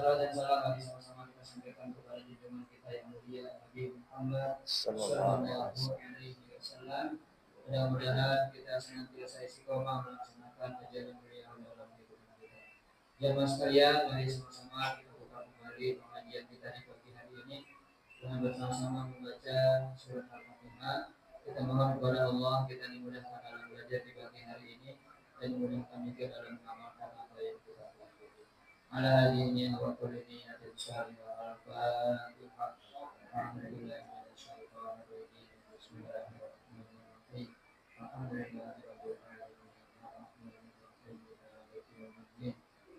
Salam dan salam bagi sama-sama kita sampaikan kepada junjungan kita yang mulia Nabi Muhammad Sallallahu Alaihi Wasallam. Mudah-mudahan kita senantiasa istiqomah melaksanakan ajaran beliau dalam kehidupan kita. Jamaah sekalian, mari sama-sama kita buka kembali pengajian kita di pagi hari ini dengan bersama-sama membaca surat Al-Fatihah. Kita mohon kepada Allah kita dimudahkan dalam belajar di pagi hari ini dan dimudahkan juga dalam mengamalkan apa yang kita pelajari. Ala hadhihi wa qulini atsari wa al-fatihah. Alhamdulillah bismillahirrahmanirrahim. Alhamdulillahirabbil alamin.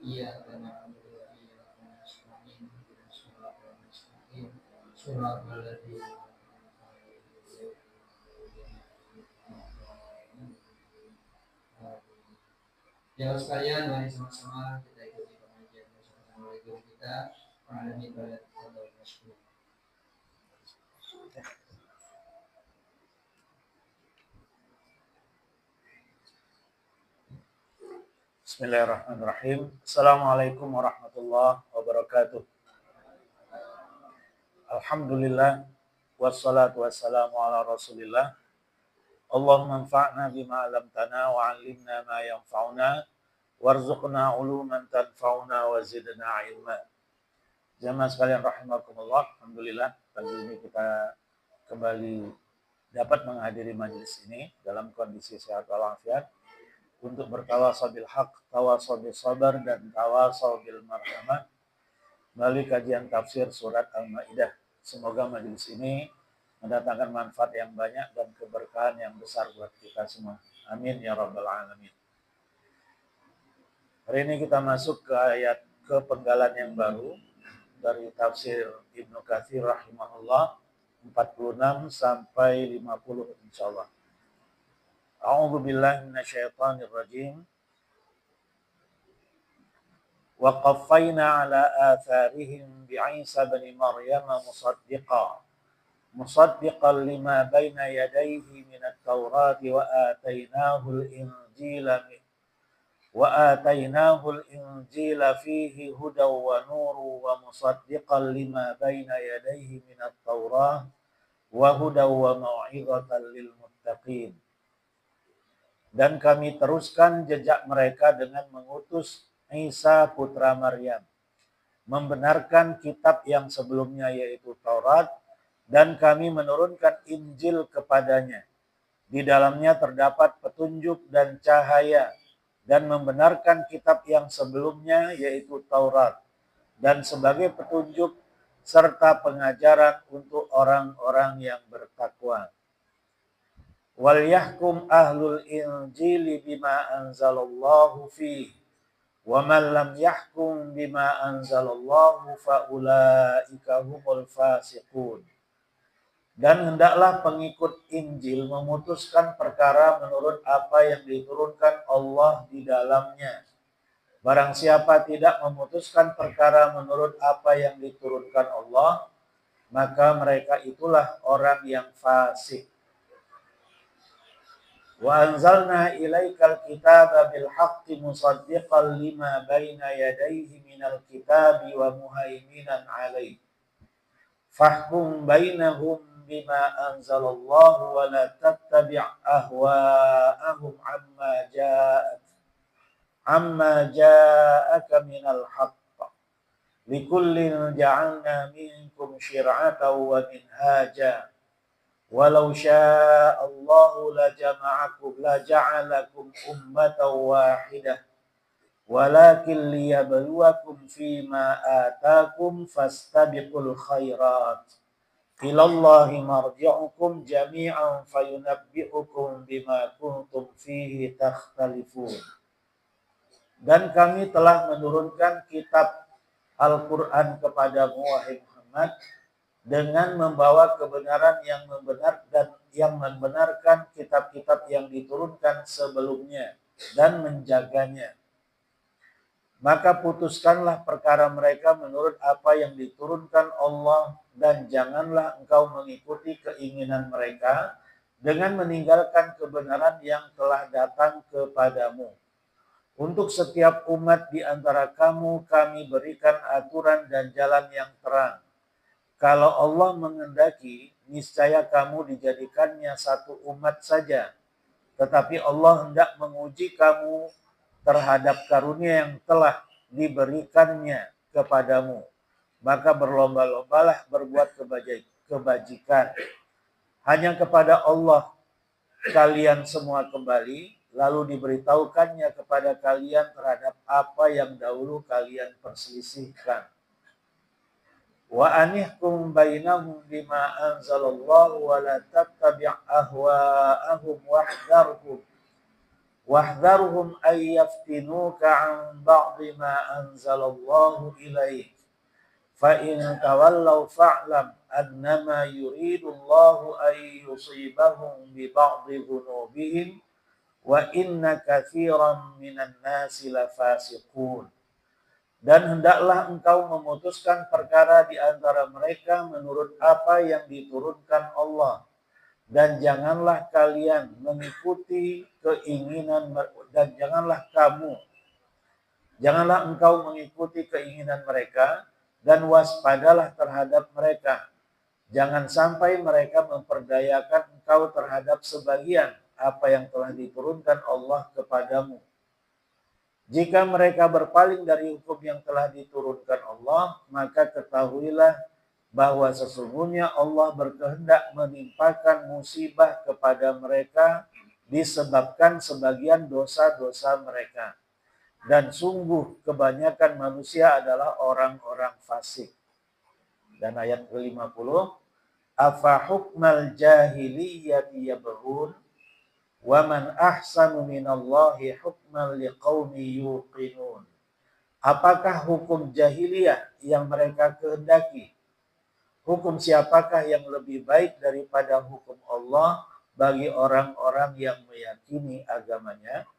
Iyyaka na'budu wa iyyaka nasta'in. Ihdinas siratal mustaqim. Shiratal ladzina Jamaah sekalian, mari sama-sama kita ikuti pengajian bersama oleh guru kita, Al-Amin Barat Fadl Maskur. Bismillahirrahmanirrahim. Assalamualaikum warahmatullahi wabarakatuh. Alhamdulillah wassalatu wassalamu ala Rasulillah. Allahumma anfa'na bima 'allamtana wa 'allimna ma yanfa'una warzuqna 'uluman tanfa'una wa zidna 'ilma. Jamaah sekalian rahimakumullah, alhamdulillah pagi ini kita kembali dapat menghadiri majelis ini dalam kondisi sehat walafiat untuk bertawasau bil haq, tawasau bil sabar dan tawasau bil marhamah melalui kajian tafsir surat Al-Maidah. Semoga majelis ini mendatangkan manfaat yang banyak dan keberkahan yang besar buat kita semua. Amin ya rabbal alamin. Hari ini kita masuk ke ayat kepenggalan yang baru dari tafsir Ibnu Katsir rahimahullah 46 sampai 50 insyaallah. A'udzu billahi minasyaitonir rajim. Wa qaffayna 'ala atharihim bi'Isa bin Maryam musaddiqan lima baina yadayhi minat Taurati wa atainahu al-injila fihi hudaw wa nuru wa musaddiqan lima baina yadayhi minat Taurah wa hudaw wa mau'izatan lil muttaqin. Dan kami teruskan jejak mereka dengan mengutus Isa putra Maryam, membenarkan kitab yang sebelumnya yaitu Taurat, dan kami menurunkan Injil kepadanya. Di dalamnya terdapat petunjuk dan cahaya, dan membenarkan kitab yang sebelumnya yaitu Taurat, dan sebagai petunjuk serta pengajaran untuk orang-orang yang bertakwa. Wal yahkum ahlul injili bima anzalallahu fihi wa man lam yahkum bima anzalallahu fa ulaika humul fasiqun. Dan hendaklah pengikut Injil memutuskan perkara menurut apa yang diturunkan Allah di dalamnya. Barang siapa tidak memutuskan perkara menurut apa yang diturunkan Allah, maka mereka itulah orang yang fasik. Wa anzalna ilaikal kitaba bil haqqi musaddiqan lima baina yadayhi minal kitabi wa muhaiminan alaihi. Fahkum bainahum bima anzalallahu wa la tattabi' ahwa'ahum amma ja'aka minal haqq. Likullin ja'alna minkum syir'atan wa minhaja. Walau sya'allahu laja'alakum ummatan wahidah. Walakin liyabluwakum fima atakum fastabiqul khairat. Ilallahi marji'ukum jami'an fayunabbi'ukum bima kuntum fihi takhtalifun. Dan kami telah menurunkan kitab Al-Quran kepadamu, wahai Muhammad, dengan membawa kebenaran yang membenarkan kitab-kitab yang diturunkan sebelumnya dan menjaganya. Maka putuskanlah perkara mereka menurut apa yang diturunkan Allah, dan janganlah engkau mengikuti keinginan mereka dengan meninggalkan kebenaran yang telah datang kepadamu. Untuk setiap umat di antara kamu kami berikan aturan dan jalan yang terang. Kalau Allah mengendaki, niscaya kamu dijadikannya satu umat saja. Tetapi Allah hendak menguji kamu terhadap karunia yang telah diberikannya kepadamu. Maka berlomba-lombalah berbuat kebajikan. Hanya kepada Allah kalian semua kembali, lalu diberitahukannya kepada kalian terhadap apa yang dahulu kalian perselisihkan. Wa anihkum bainahum bima anzalallahu wa la tattabi' ahwa'ahum wahdharhum ay yaftinuka 'an ba'di ma anzalallahu ilaik. Fa in tawallaw fa'lam annama yuridullahu ay yusibahum bi ba'di dhunubihim wa inna katsiran minan nasi lafasiqun. Dan hendaklah engkau memutuskan perkara di antara mereka menurut apa yang diturunkan Allah, dan janganlah kalian mengikuti keinginan, dan janganlah engkau mengikuti keinginan mereka, dan waspadalah terhadap mereka. Jangan sampai mereka memperdayakan engkau terhadap sebagian apa yang telah diturunkan Allah kepadamu. Jika mereka berpaling dari hukum yang telah diturunkan Allah, maka ketahuilah bahwa sesungguhnya Allah berkehendak menimpakan musibah kepada mereka disebabkan sebagian dosa-dosa mereka. Dan sungguh kebanyakan manusia adalah orang-orang fasik. Dan ayat ke-50, afa hukmal jahiliyyati yabghun wa man ahsanu minallahi hukman liqaumi yuqinun. Apakah hukum jahiliyah yang mereka kehendaki? Hukum siapakah yang lebih baik daripada hukum Allah bagi orang-orang yang meyakini agamanya?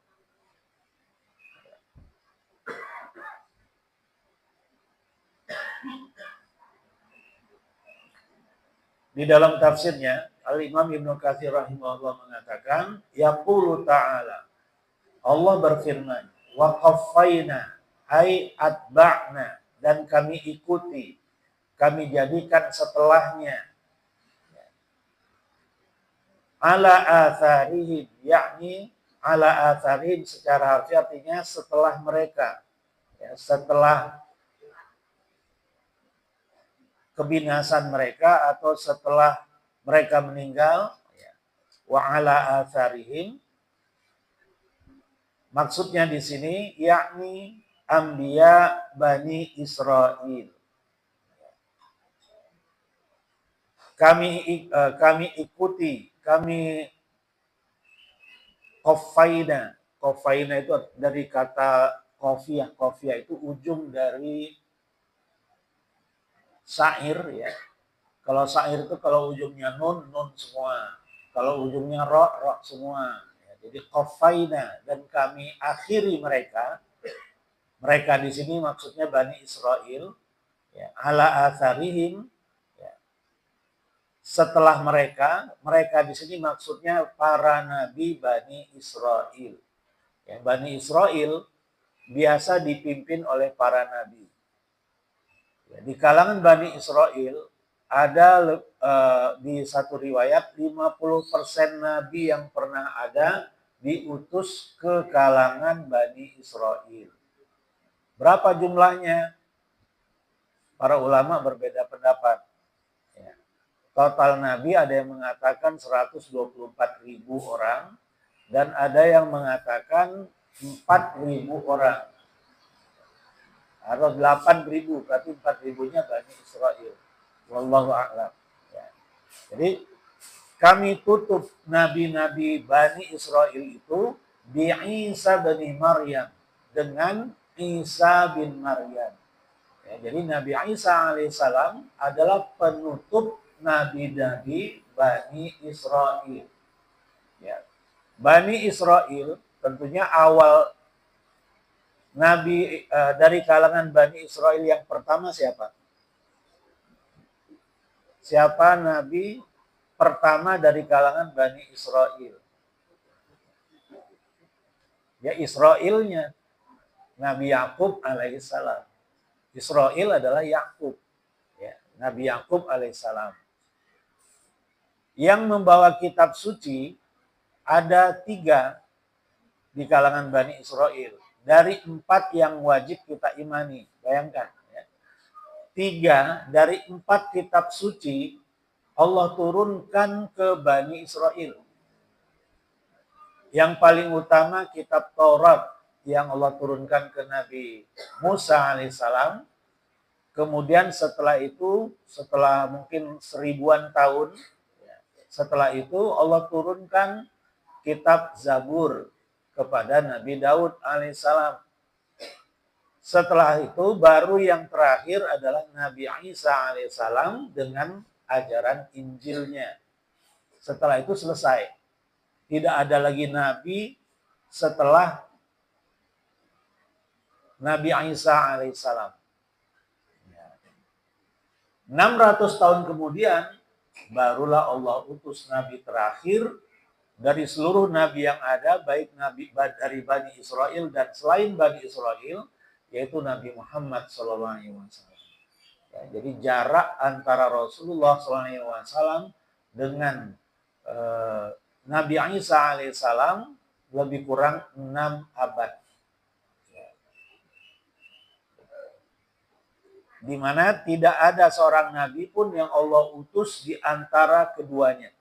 Di dalam tafsirnya, Al-Imam Ibnu Katsir rahimahullah mengatakan, yaqulu ta'ala, Allah berfirman, wa qaffayna ay atba'na, dan kami ikuti, kami jadikan setelahnya, ala atharihim, yakni ala atharihim secara harfiah artinya setelah mereka, ya, setelah kebinasan mereka atau setelah mereka meninggal, ya. Wa ala atharihim, maksudnya di sini yakni anbiya Bani Israil. Kami ikuti, kami qaffayna. Qaffayna itu dari kata qafiyah. Qafiyah itu ujung dari syair, ya. Kalau syair itu kalau ujungnya nun semua. Kalau ujungnya ro semua. Ya, jadi qaffayna, dan kami akhiri mereka. Mereka di sini maksudnya Bani Israil, ya, ala atharihim, ya. Setelah mereka di sini maksudnya para nabi Bani Israil. Ya, Bani Israil biasa dipimpin oleh para nabi. Ya, di kalangan Bani Israil ada di satu riwayat 50% nabi yang pernah ada diutus ke kalangan Bani Israil. Berapa jumlahnya? Para ulama berbeda pendapat. Ya. Total nabi ada yang mengatakan 124.000 orang dan ada yang mengatakan 4.000 orang. Atau 8.000, berarti 4.000-nya Bani Israil. Wallahu a'lam. Ya. Jadi kami tutup nabi-nabi Bani Israil itu bi Isa bin Maryam, dengan Isa bin Maryam. Ya, jadi Nabi Isa alaihissalam adalah penutup nabi-nabi Bani Israil. Ya. Bani Israil tentunya awal nabi dari kalangan Bani Israil yang pertama siapa? Siapa nabi pertama dari kalangan Bani Israil? Ya, Israilnya. Nabi Yakub alaihissalam. Israil adalah Yakub, ya, Nabi Yakub alaihissalam. Yang membawa kitab suci ada 3 di kalangan Bani Israel. Dari 4 yang wajib kita imani. Bayangkan. Ya. 3 dari 4 kitab suci Allah turunkan ke Bani Israel. Yang paling utama kitab Taurat yang Allah turunkan ke Nabi Musa alaihissalam. Kemudian setelah itu, setelah mungkin 1000-an tahun, setelah itu Allah turunkan kitab Zabur kepada Nabi Daud alaihissalam. Setelah itu baru yang terakhir adalah Nabi Isa alaihissalam dengan ajaran Injilnya. Setelah itu selesai. Tidak ada lagi nabi setelah Nabi Isa alaihissalam. 600 tahun kemudian barulah Allah utus nabi terakhir dari seluruh nabi yang ada, baik nabi dari Bani Israel dan selain Bani Israel, yaitu Nabi Muhammad SAW. Ya, jadi jarak antara Rasulullah SAW dengan Nabi Isa alaihissalam lebih kurang 6 abad. Di mana tidak ada seorang nabi pun yang Allah utus di antara keduanya.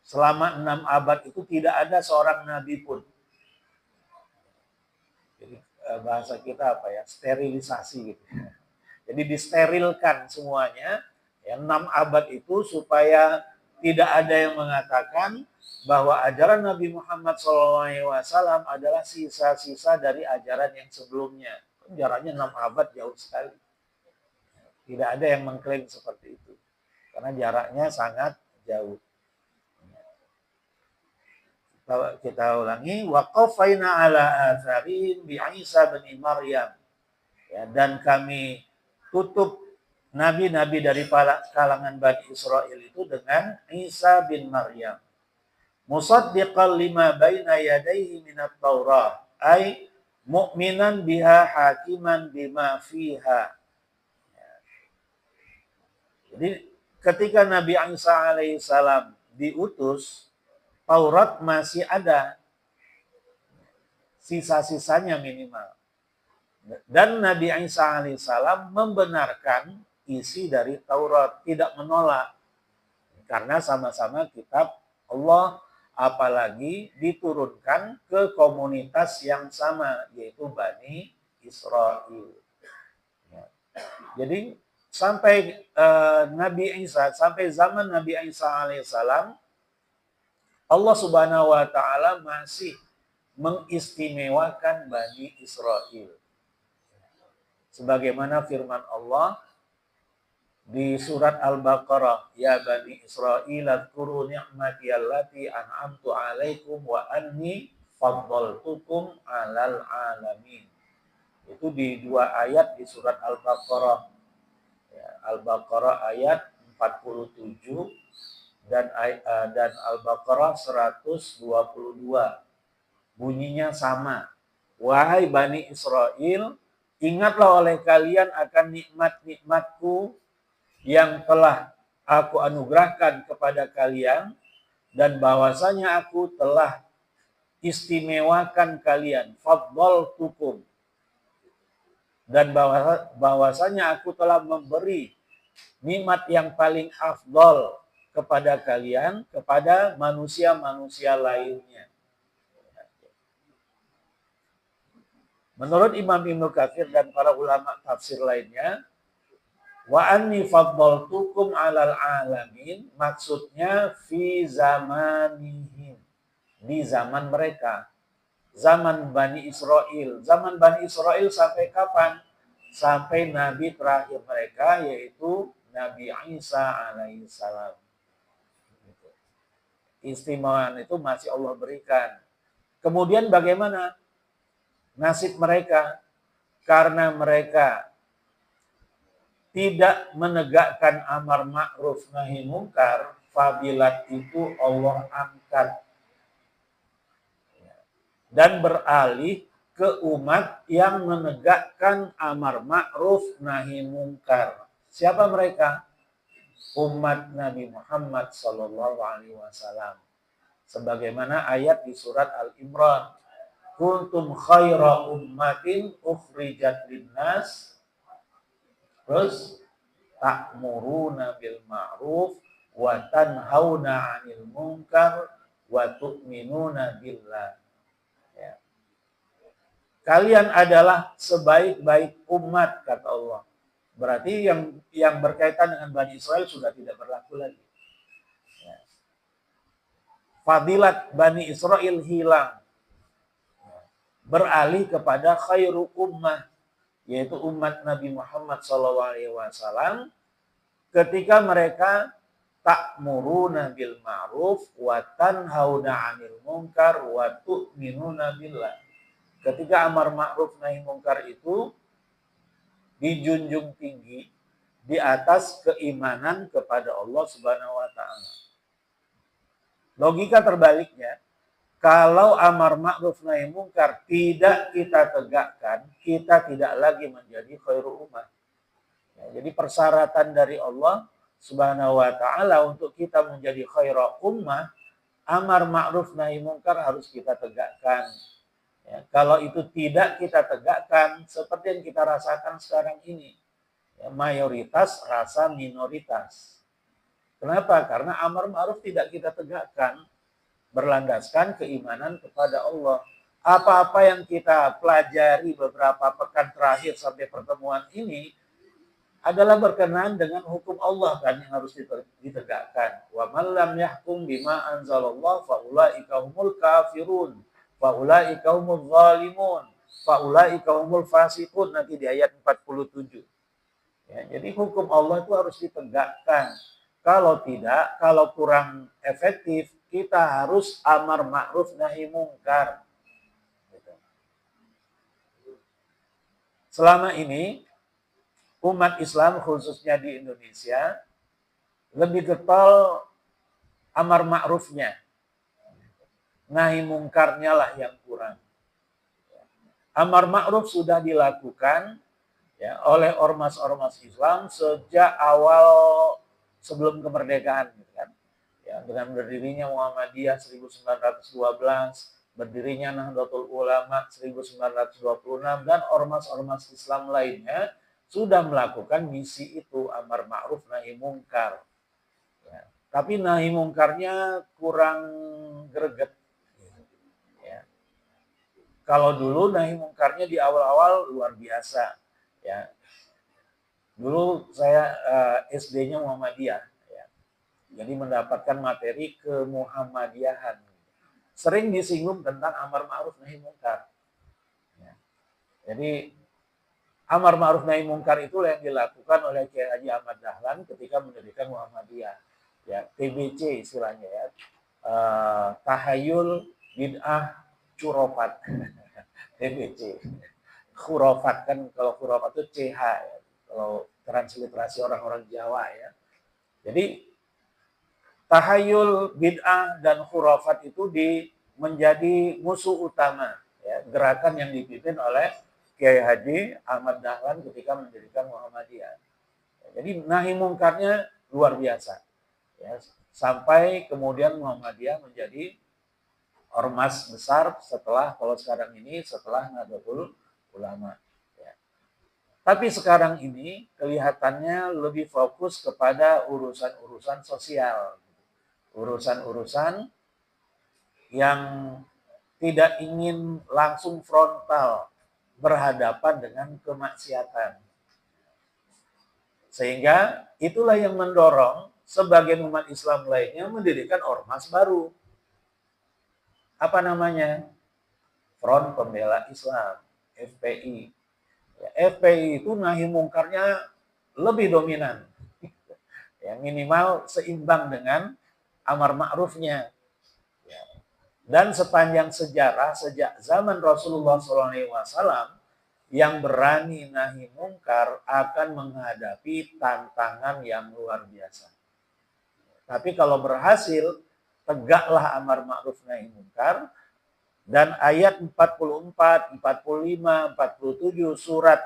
Selama 6 abad itu tidak ada seorang nabi pun. Jadi bahasa kita apa ya? Sterilisasi gitu. Jadi disterilkan semuanya. Ya, 6 abad itu supaya tidak ada yang mengatakan bahwa ajaran Nabi Muhammad SAW adalah sisa-sisa dari ajaran yang sebelumnya. Jaraknya 6 abad jauh sekali. Tidak ada yang mengklaim seperti itu. Karena jaraknya sangat jauh. Kita ulangi. Wa qafaina ala atharin bi Isa bin Maryam. Ya, dan kami tutup nabi-nabi dari kalangan Bani Israel itu dengan Isa bin Maryam. Musaddiqan lima baina yadayhi minat Taurah. Ay mu'minan biha hakiman bima fiha. Jadi ketika Nabi Isa alaihissalam diutus, Taurat masih ada. Sisa-sisanya minimal. Dan Nabi Isa alaihissalam membenarkan isi dari Taurat, tidak menolak. Karena sama-sama kitab Allah, apalagi diturunkan ke komunitas yang sama, yaitu Bani Israel. Ya. Jadi sampai Nabi Isa, sampai zaman Nabi Isa alaihissalam, Allah Subhanahu wa taala masih mengistimewakan Bani Israel. Sebagaimana firman Allah di surat Al-Baqarah, ya Bani Israil adhkuru ni'mati allati an'amtu 'alaikum wa anni faddaltukum 'alal 'alamin. Itu di 2 ayat di surat Al-Baqarah. Ya, Al-Baqarah ayat 47 dan Al-Baqarah 122. Bunyinya sama. Wahai Bani Israel, ingatlah oleh kalian akan nikmat-nikmatku yang telah aku anugerahkan kepada kalian, dan bahwasanya aku telah istimewakan kalian, faddaltukum, dan bahwasanya aku telah memberi nikmat yang paling afdal kepada kalian, kepada manusia-manusia lainnya. Menurut Imam Ibnu Katsir dan para ulama tafsir lainnya, wa anni faddaltukum 'alal 'alamin, maksudnya fi zamanihim, di zaman mereka, zaman Bani Israel. Zaman Bani Israel sampai kapan? Sampai nabi terakhir mereka, yaitu Nabi Isa alaihissalam. Istimewaan itu masih Allah berikan. Kemudian bagaimana nasib mereka? Karena mereka tidak menegakkan amar ma'ruf nahi mungkar, fadilat itu Allah angkat dan beralih ke umat yang menegakkan amar ma'ruf nahi mungkar. Siapa mereka? Umat Nabi Muhammad sallallahu alaihi wasallam. Sebagaimana ayat di surat Al-Imran, kuntum khaira ummatin ukhrijat linnas, terus ta'muruna bil ma'ruf wa tanhauna 'anil munkar wa tu'minuna billah. Ya. Kalian adalah sebaik-baik umat, kata Allah. Berarti yang berkaitan dengan Bani Israel sudah tidak berlaku lagi. Ya. Fadilat Bani Israel hilang. Beralih kepada khairu ummah, yaitu umat Nabi Muhammad SAW, ketika mereka ta'muruna bil ma'ruf wa tanhauna 'anil munkar wa tu'minuna billah. Ketika amar ma'ruf nahi mungkar itu dijunjung tinggi di atas keimanan kepada Allah Subhanahu wa taala. Logika terbaliknya, kalau amar ma'ruf nahi mungkar tidak kita tegakkan, kita tidak lagi menjadi khairul ummah. Ya, jadi persyaratan dari Allah Subhanahu wa taala untuk kita menjadi khairul ummah, amar ma'ruf nahi mungkar harus kita tegakkan. Ya, kalau itu tidak kita tegakkan, seperti yang kita rasakan sekarang ini, ya, mayoritas rasa minoritas. Kenapa? Karena amar ma'ruf tidak kita tegakkan, berlandaskan keimanan kepada Allah. Apa-apa yang kita pelajari beberapa pekan terakhir sampai pertemuan ini adalah berkenaan dengan hukum Allah kan yang harus ditegakkan. Wa man lam yahkum bima anzalallah fa ulaika humul kafirun. Faulaika humul zalimun, faulaika humul fasiqun, nanti di ayat 47. Ya, jadi hukum Allah itu harus ditegakkan. Kalau tidak, kalau kurang efektif, kita harus amar ma'ruf nahi mungkar. Selama ini umat Islam khususnya di Indonesia lebih getol amar ma'rufnya. Nahi mungkarnya lah yang kurang. Amar ma'ruf sudah dilakukan ya, oleh ormas-ormas Islam sejak awal sebelum kemerdekaan, gitu kan. Ya, dengan berdirinya Muhammadiyah 1912, berdirinya Nahdlatul Ulama 1926, dan ormas-ormas Islam lainnya sudah melakukan misi itu, amar ma'ruf nahi mungkar. Ya, tapi nahi mungkarnya kurang greget. Kalau dulu nahi mungkarnya di awal-awal luar biasa, ya. Dulu saya SD-nya Muhammadiyah, ya. Jadi mendapatkan materi kemuhammadiyahan. Sering disinggung tentang amar ma'ruf nahi mungkar. Ya. Jadi amar ma'ruf nahi mungkar itulah yang dilakukan oleh Kiai Haji Ahmad Dahlan ketika mendirikan Muhammadiyah. Ya, TBC istilahnya ya. Tahayul bid'ah curofat. TBC. Khurafat kan, kalau khurafat itu CH ya. Kalau transliterasi orang-orang Jawa ya. Jadi tahayul, bid'ah dan khurafat itu menjadi musuh utama ya, gerakan yang dipimpin oleh Kiai Haji Ahmad Dahlan ketika mendirikan Muhammadiyah. Jadi nahi mungkarnya luar biasa. Ya, sampai kemudian Muhammadiyah menjadi ormas besar setelah, kalau sekarang ini setelah Nahdlatul Ulama. Ya. Tapi sekarang ini kelihatannya lebih fokus kepada urusan-urusan sosial. Urusan-urusan yang tidak ingin langsung frontal berhadapan dengan kemaksiatan. Sehingga itulah yang mendorong sebagian umat Islam lainnya mendirikan ormas baru. Apa namanya? Front Pembela Islam, FPI. Ya, FPI itu nahi mungkarnya lebih dominan. Ya, minimal seimbang dengan amar ma'rufnya. Ya. Dan sepanjang sejarah, sejak zaman Rasulullah SAW, yang berani nahi mungkar akan menghadapi tantangan yang luar biasa. Tapi kalau berhasil, tegaklah amar ma'ruf nahi mungkar, Dan ayat 44, 45, 47 surat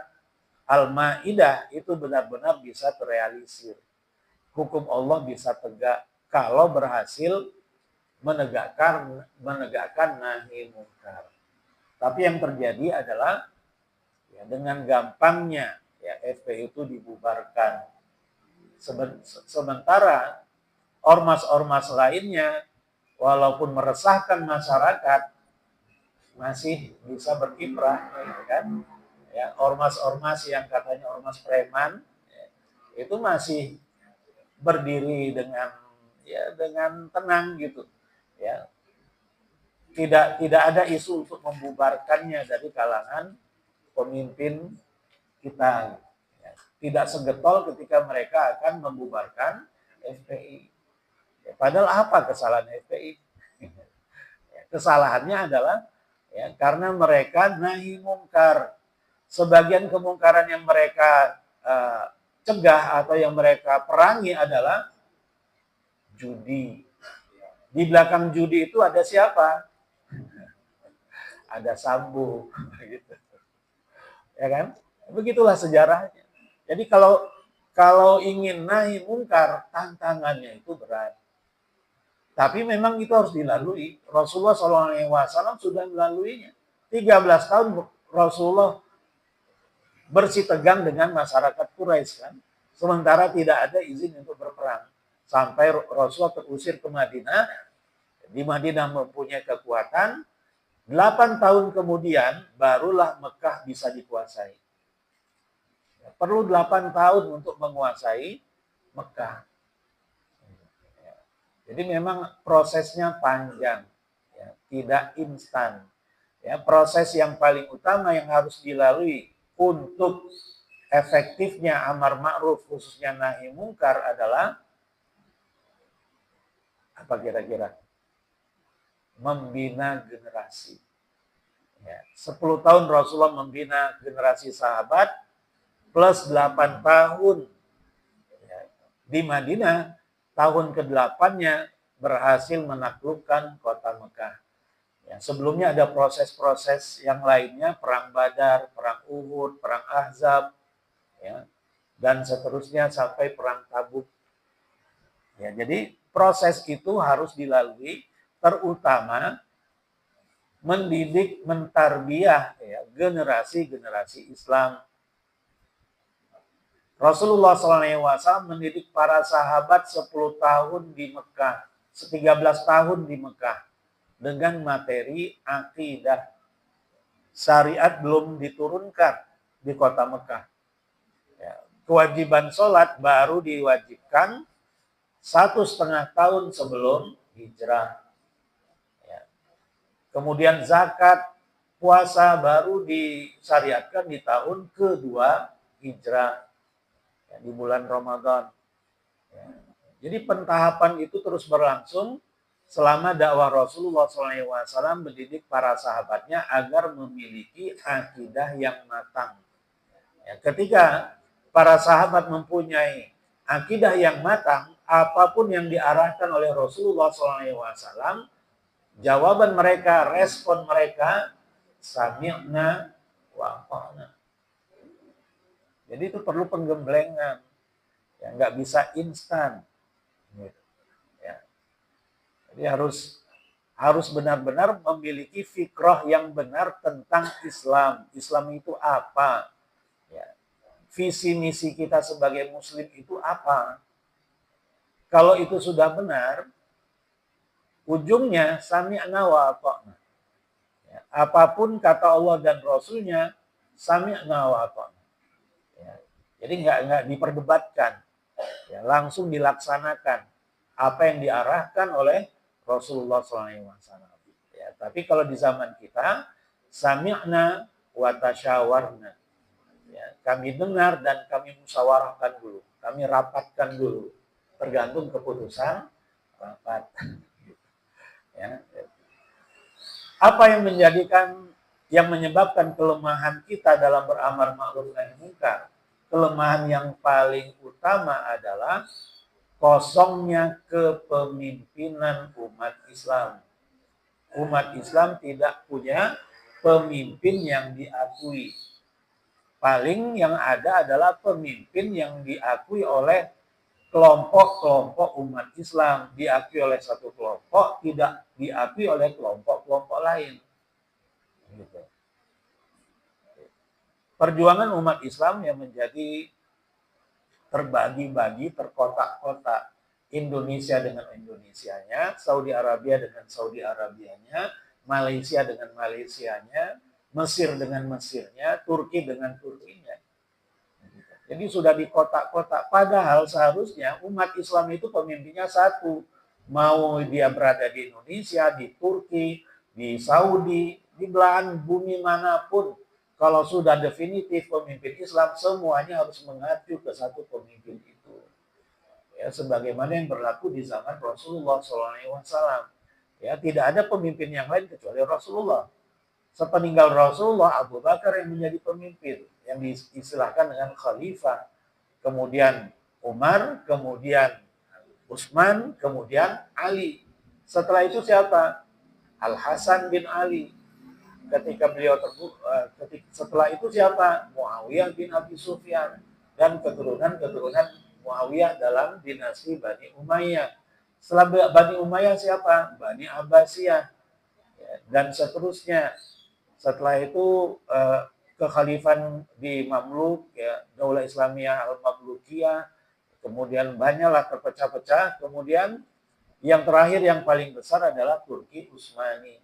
Al-Maidah itu benar-benar bisa terrealisir. Hukum Allah bisa tegak kalau berhasil menegakkan nahi munkar. Tapi yang terjadi adalah ya, dengan gampangnya ya FPI itu dibubarkan. Sementara ormas-ormas lainnya walaupun meresahkan masyarakat masih bisa berkiprah, ya kan? Ya, ormas-ormas yang katanya ormas preman ya, itu masih berdiri dengan tenang gitu. Ya, tidak ada isu untuk membubarkannya dari kalangan pemimpin kita. Ya, tidak segetol ketika mereka akan membubarkan FPI. Ya, padahal apa kesalahan FPI? Ya, kesalahannya adalah ya, karena mereka nahi mungkar. Sebagian kemungkaran yang mereka cegah atau yang mereka perangi adalah judi. Di belakang judi itu ada siapa? Ada Sambo, gitu. Ya kan? Begitulah sejarahnya. Jadi kalau ingin nahi mungkar, tantangannya itu berat. Tapi memang itu harus dilalui. Rasulullah SAW sudah melaluinya. 13 tahun Rasulullah bersitegang dengan masyarakat Quraisy kan. Sementara tidak ada izin untuk berperang. Sampai Rasulullah terusir ke Madinah. Di Madinah mempunyai kekuatan. 8 tahun kemudian barulah Mekah bisa dikuasai. Perlu 8 tahun untuk menguasai Mekah. Jadi memang prosesnya panjang, ya, tidak instan. Ya, proses yang paling utama yang harus dilalui untuk efektifnya amar ma'ruf khususnya nahi mungkar adalah apa kira-kira? Membina generasi. Ya, 10 tahun Rasulullah membina generasi sahabat plus 8 tahun ya, di Madinah, tahun ke-8-nya berhasil menaklukkan kota Mekah. Ya, sebelumnya ada proses-proses yang lainnya, perang Badar, perang Uhud, perang Ahzab, ya, dan seterusnya sampai perang Tabuk. Ya, jadi proses itu harus dilalui, terutama mendidik, mentarbiyah ya, generasi-generasi Islam. Rasulullah SAW mendidik para sahabat 10 tahun di Mekah, 13 tahun di Mekah. Dengan materi akidah. Syariat belum diturunkan di kota Mekah. Ya, kewajiban sholat baru diwajibkan 1,5 tahun sebelum hijrah. Ya. Kemudian zakat, puasa baru disyariatkan di tahun kedua hijrah. Ya, di bulan Ramadan. Ya. Jadi pentahapan itu terus berlangsung selama dakwah Rasulullah SAW mendidik para sahabatnya agar memiliki akidah yang matang. Ya, ketika para sahabat mempunyai akidah yang matang, apapun yang diarahkan oleh Rasulullah SAW, jawaban mereka, respon mereka, sami'na wa ata'na. Jadi itu perlu penggemblengan, ya, nggak bisa instan. Jadi harus benar-benar memiliki fikrah yang benar tentang Islam. Islam itu apa? Ya. Visi misi kita sebagai Muslim itu apa? Kalau itu sudah benar, ujungnya sami'na wa ata'na. Ya. Apapun kata Allah dan Rasulnya, sami'na wa ata'na. Ya. Jadi nggak diperdebatkan, ya, langsung dilaksanakan apa yang diarahkan oleh Rasulullah SAW. Ya, tapi kalau di zaman kita, sami'na wa tasyawarna. Ya, kami dengar dan kami musyawarahkan dulu. Kami rapatkan dulu. Tergantung keputusan rapat. Ya. Apa yang menyebabkan kelemahan kita dalam beramar ma'ruf nahi munkar? Kelemahan yang paling utama adalah kosongnya kepemimpinan umat Islam. Umat Islam tidak punya pemimpin yang diakui. Paling yang ada adalah pemimpin yang diakui oleh kelompok-kelompok umat Islam, diakui oleh satu kelompok, tidak diakui oleh kelompok-kelompok lain. Gitu. Perjuangan umat Islam yang menjadi terbagi-bagi, terkotak-kotak. Indonesia dengan Indonesianya, Saudi Arabia dengan Saudi Arabianya, Malaysia dengan Malaysianya, Mesir dengan Mesirnya, Turki dengan Turkinya. Jadi sudah di kotak-kotak. Padahal seharusnya umat Islam itu pemimpinnya satu. Mau dia berada di Indonesia, di Turki, di Saudi, di belahan bumi manapun. Kalau sudah definitif pemimpin Islam, semuanya harus mengacu ke satu pemimpin itu. Ya, sebagaimana yang berlaku di zaman Rasulullah SAW. Ya, tidak ada pemimpin yang lain kecuali Rasulullah. Sepeninggal Rasulullah, Abu Bakar yang menjadi pemimpin, yang diistilahkan dengan khalifah. Kemudian Umar, kemudian Utsman, kemudian Ali. Setelah itu siapa? Al-Hasan bin Ali. Setelah itu siapa? Muawiyah bin Abi Sufyan dan keturunan-keturunan Muawiyah dalam dinasti Bani Umayyah. Setelah Bani Umayyah siapa? Bani Abbasiyah dan seterusnya. Setelah itu kekhalifan di Mamluk, ya, Daulah Islamiyah Al-Mamlukiyah, kemudian banyaklah terpecah-pecah. Kemudian yang terakhir yang paling besar adalah Turki Utsmani,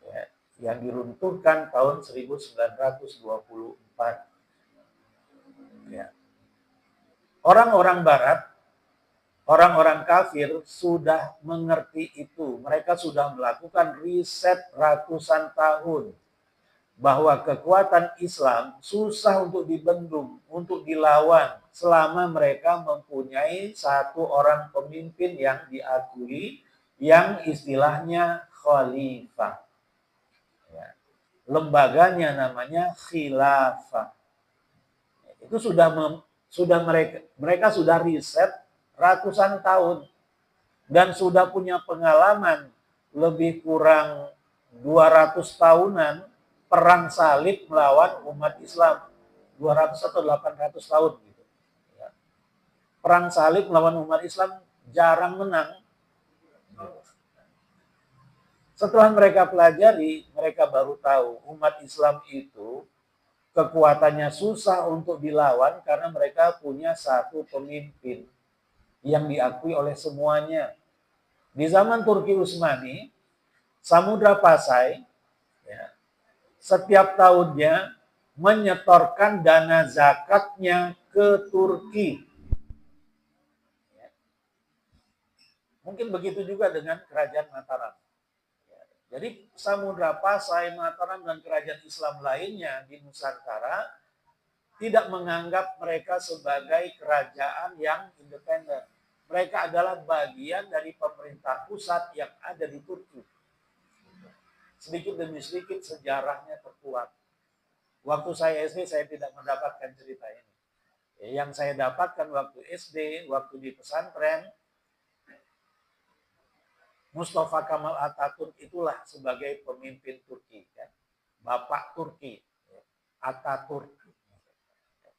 ya, yang diruntuhkan tahun 1924. Ya. Orang-orang Barat, orang-orang kafir sudah mengerti itu. Mereka sudah melakukan riset ratusan tahun bahwa kekuatan Islam susah untuk dibendung, untuk dilawan selama mereka mempunyai satu orang pemimpin yang diakui, yang istilahnya khalifah. Ya. Lembaganya namanya khilafah. Itu mereka sudah riset ratusan tahun dan sudah punya pengalaman lebih kurang 200 tahunan perang salib melawan umat Islam. 200 atau 800 tahun gitu. Perang salib melawan umat Islam jarang menang. Setelah mereka pelajari, mereka baru tahu umat Islam itu kekuatannya susah untuk dilawan karena mereka punya satu pemimpin yang diakui oleh semuanya. Di zaman Turki Utsmani, Samudra Pasai ya, setiap tahunnya menyetorkan dana zakatnya ke Turki. Mungkin begitu juga dengan kerajaan Mataram. Jadi Samudra Pasai, Mataram, dan kerajaan Islam lainnya di Nusantara tidak menganggap mereka sebagai kerajaan yang independen. Mereka adalah bagian dari pemerintah pusat yang ada di Turki. Sedikit demi sedikit sejarahnya terkuak. Waktu saya SD saya tidak mendapatkan cerita ini. Yang saya dapatkan waktu SD, waktu di pesantren, Mustafa Kemal Atatürk itulah sebagai pemimpin Turki, ya. Bapak Turki, Atatürk.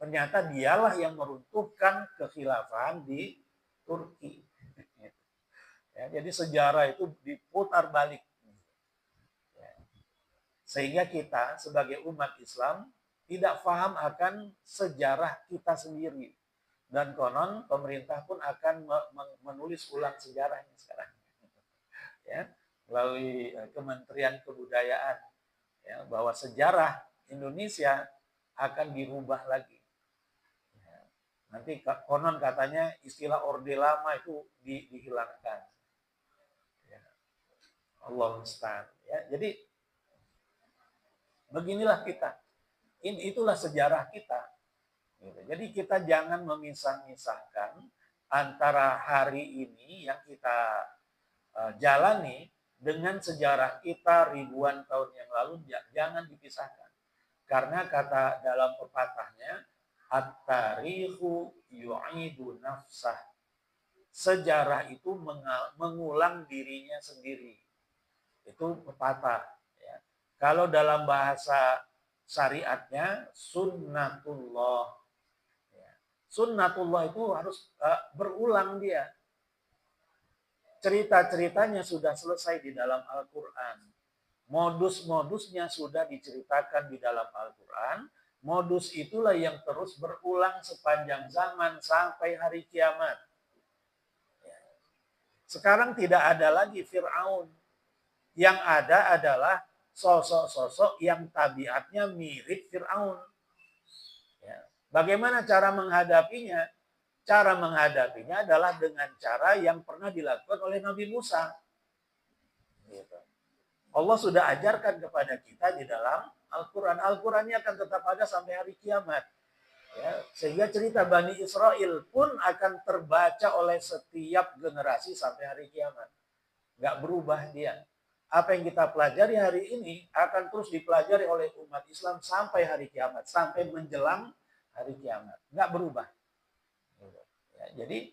Ternyata dialah yang meruntuhkan kekhilafahan di Turki. Ya, jadi sejarah itu diputar balik. Sehingga kita sebagai umat Islam tidak paham akan sejarah kita sendiri. Dan konon pemerintah pun akan menulis ulang sejarahnya sekarang. Ya, melalui Kementerian Kebudayaan, ya, bahwa sejarah Indonesia akan dirubah lagi. Ya, nanti konon katanya istilah Orde Lama itu dihilangkan. Ya. Allah musta'an. Ya, jadi beginilah kita. Itulah sejarah kita. Jadi kita jangan memisah-misahkan antara hari ini yang kita jalani dengan sejarah kita ribuan tahun yang lalu. Jangan dipisahkan. Karena kata dalam pepatahnya, at-tarihu yu'idu nafsah. Sejarah itu mengulang dirinya sendiri. Itu pepatah. Ya. Kalau dalam bahasa syariatnya sunnatullah. Ya. Sunnatullah itu harus berulang dia. Cerita-ceritanya sudah selesai di dalam Al-Quran. Modus-modusnya sudah diceritakan di dalam Al-Quran. Modus itulah yang terus berulang sepanjang zaman sampai hari kiamat. Sekarang tidak ada lagi Fir'aun. Yang ada adalah sosok-sosok yang tabiatnya mirip Fir'aun. Ya. Bagaimana cara menghadapinya? Cara menghadapinya adalah dengan cara yang pernah dilakukan oleh Nabi Musa. Gitu. Allah sudah ajarkan kepada kita di dalam Al-Quran. Al-Qurannya akan tetap ada sampai hari kiamat. Ya, sehingga cerita Bani Israel pun akan terbaca oleh setiap generasi sampai hari kiamat. Nggak berubah dia. Apa yang kita pelajari hari ini akan terus dipelajari oleh umat Islam sampai hari kiamat. Sampai menjelang hari kiamat. Nggak berubah. Ya, jadi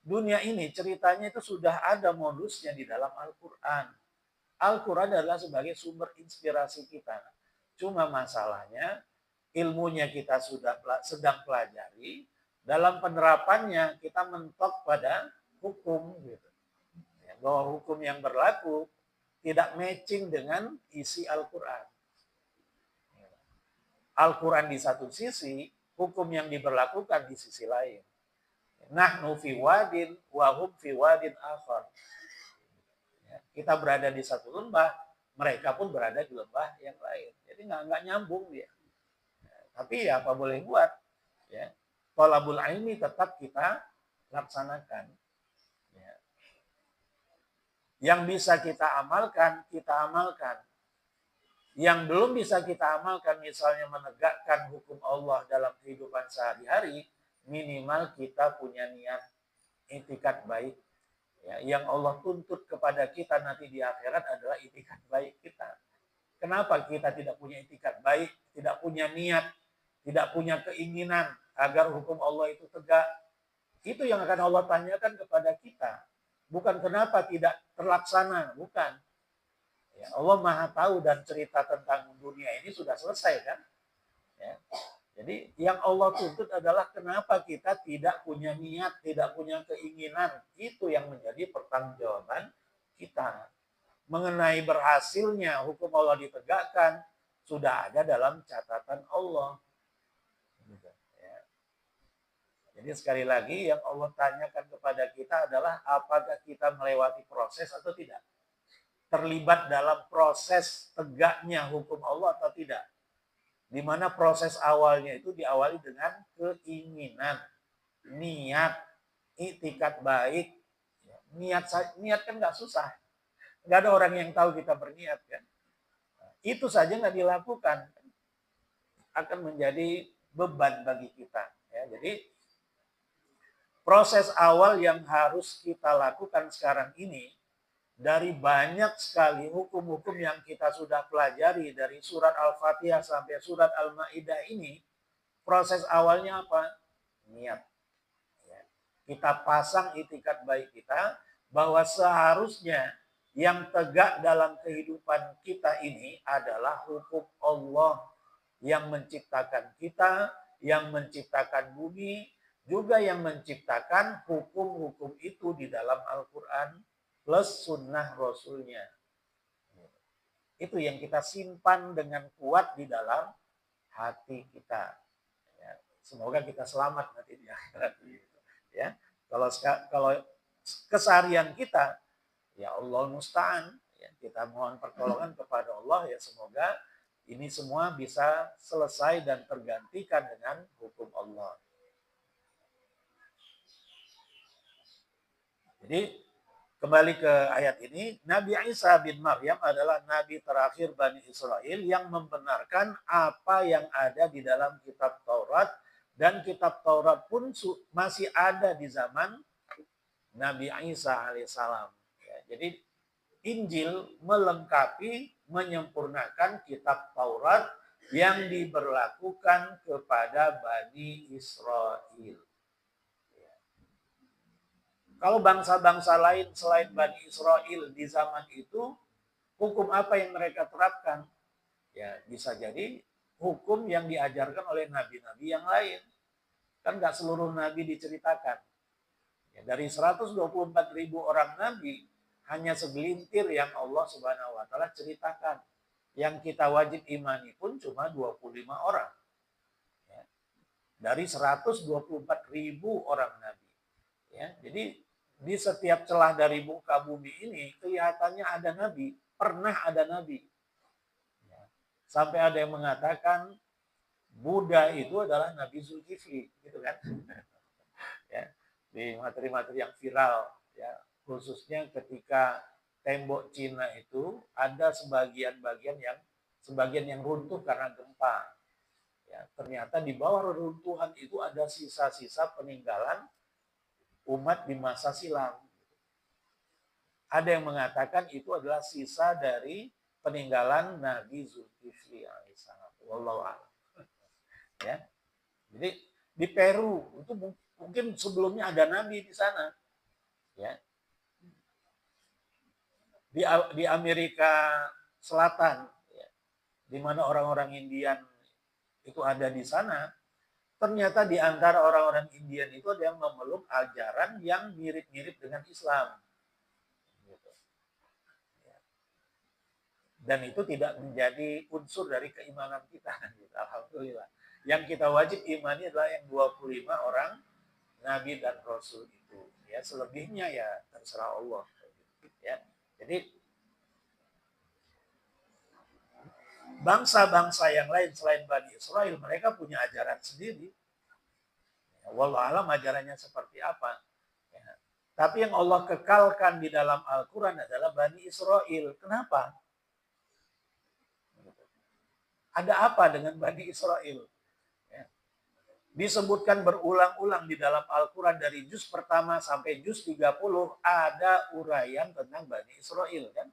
dunia ini ceritanya itu sudah ada modusnya di dalam Al-Quran. Al-Quran adalah sebagai sumber inspirasi kita. Cuma masalahnya ilmunya kita sedang pelajari, dalam penerapannya kita mentok pada hukum, gitu. Bahwa hukum yang berlaku tidak matching dengan isi Al-Quran. Al-Quran di satu sisi, hukum yang diberlakukan di sisi lain. Nahnu fi wadin wa hum fi wadin akhar. Kita berada di satu lembah, mereka pun berada di lembah yang lain. Jadi nggak nyambung dia. Tapi ya apa boleh buat, ya. Thalabul ilmi tetap kita laksanakan. Ya. Yang bisa kita amalkan, kita amalkan. Yang belum bisa kita amalkan, misalnya menegakkan hukum Allah dalam kehidupan sehari-hari, minimal kita punya niat itikat baik. Ya, yang Allah tuntut kepada kita nanti di akhirat adalah itikat baik kita. Kenapa kita tidak punya itikat baik, tidak punya niat, tidak punya keinginan agar hukum Allah itu tegak? Itu yang akan Allah tanyakan kepada kita. Bukan kenapa tidak terlaksana, bukan. Ya, Allah Maha tahu dan cerita tentang dunia ini sudah selesai kan? Ya. Jadi yang Allah tuntut adalah kenapa kita tidak punya niat, tidak punya keinginan. Itu yang menjadi pertanggungjawaban kita. Mengenai berhasilnya hukum Allah ditegakkan, sudah ada dalam catatan Allah. Jadi sekali lagi yang Allah tanyakan kepada kita adalah apakah kita melewati proses atau tidak. Terlibat dalam proses tegaknya hukum Allah atau tidak. Di mana proses awalnya itu diawali dengan keinginan, niat, itikat baik. Niat kan nggak susah. Nggak ada orang yang tahu kita berniat kan. Itu saja nggak dilakukan, akan menjadi beban bagi kita. Ya, jadi proses awal yang harus kita lakukan sekarang ini, dari banyak sekali hukum-hukum yang kita sudah pelajari dari surat Al-Fatihah sampai surat Al-Maidah ini, proses awalnya apa? Niat. Ya. Kita pasang itikat baik kita bahwa seharusnya yang tegak dalam kehidupan kita ini adalah hukum Allah yang menciptakan kita, yang menciptakan bumi, juga yang menciptakan hukum-hukum itu di dalam Al-Quran plus sunnah Rasulnya. Itu yang kita simpan dengan kuat di dalam hati kita. Ya, semoga kita selamat nanti di akhirat. Ya, kalau keseharian kita, ya Allah musta'an, ya, kita mohon pertolongan kepada Allah, ya semoga ini semua bisa selesai dan tergantikan dengan hukum Allah. Jadi kembali ke ayat ini, Nabi Isa bin Maryam adalah nabi terakhir Bani Israel yang membenarkan apa yang ada di dalam kitab Taurat, dan kitab Taurat pun masih ada di zaman Nabi Isa alaihissalam. Ya, jadi Injil melengkapi, menyempurnakan kitab Taurat yang diberlakukan kepada Bani Israel. Kalau bangsa-bangsa lain selain Bani Israel di zaman itu Hukum apa yang mereka terapkan? Ya, bisa jadi hukum yang diajarkan oleh nabi-nabi yang lain. Kan nggak seluruh nabi diceritakan. Ya, dari 124.000 orang nabi, hanya segelintir yang Allah Subhanahu wa taala ceritakan. Yang kita wajib imani pun cuma 25 orang. Ya, dari 124.000 orang nabi. Ya, jadi di setiap celah dari muka bumi ini kelihatannya ada nabi, pernah ada nabi. Ya, sampai ada yang mengatakan Buddha itu adalah Nabi Zulkifli, gitu kan? Ya, di materi-materi yang viral, ya, khususnya ketika tembok Cina itu ada sebagian yang runtuh karena gempa. Ya, ternyata di bawah reruntuhan itu ada sisa-sisa peninggalan umat di masa silam. Ada yang mengatakan itu adalah sisa dari peninggalan Nabi Zulkifli alaihissalam. Wallahu a'lam. Ya. Jadi di Peru itu mungkin sebelumnya ada nabi di sana. Ya. Di Amerika Selatan, ya, di mana orang-orang Indian itu ada di sana, ternyata di antara orang-orang Indian itu ada yang memeluk ajaran yang mirip-mirip dengan Islam. Dan itu tidak menjadi unsur dari keimanan kita. Alhamdulillah. Yang kita wajib imani adalah yang 25 orang Nabi dan Rasul itu. Ya, selebihnya ya terserah Allah. Ya. Jadi bangsa-bangsa yang lain selain Bani Israel, mereka punya ajaran sendiri. Ya, wallahualam ajarannya seperti apa. Ya. Tapi yang Allah kekalkan di dalam Al-Quran adalah Bani Israel. Kenapa? Ada apa dengan Bani Israel? Ya. Disebutkan berulang-ulang di dalam Al-Quran dari juz pertama sampai juz 30 ada uraian tentang Bani Israel. Kan?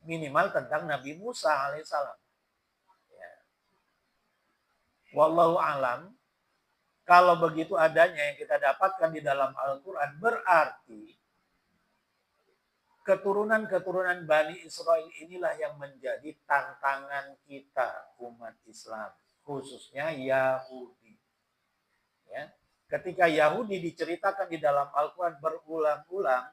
Minimal tentang Nabi Musa alaihissalam. Ya. Wallahu alam, kalau begitu adanya yang kita dapatkan di dalam Al-Quran berarti keturunan-keturunan Bani Israel inilah yang menjadi tantangan kita umat Islam, khususnya Yahudi. Ya. Ketika Yahudi diceritakan di dalam Al-Quran berulang-ulang,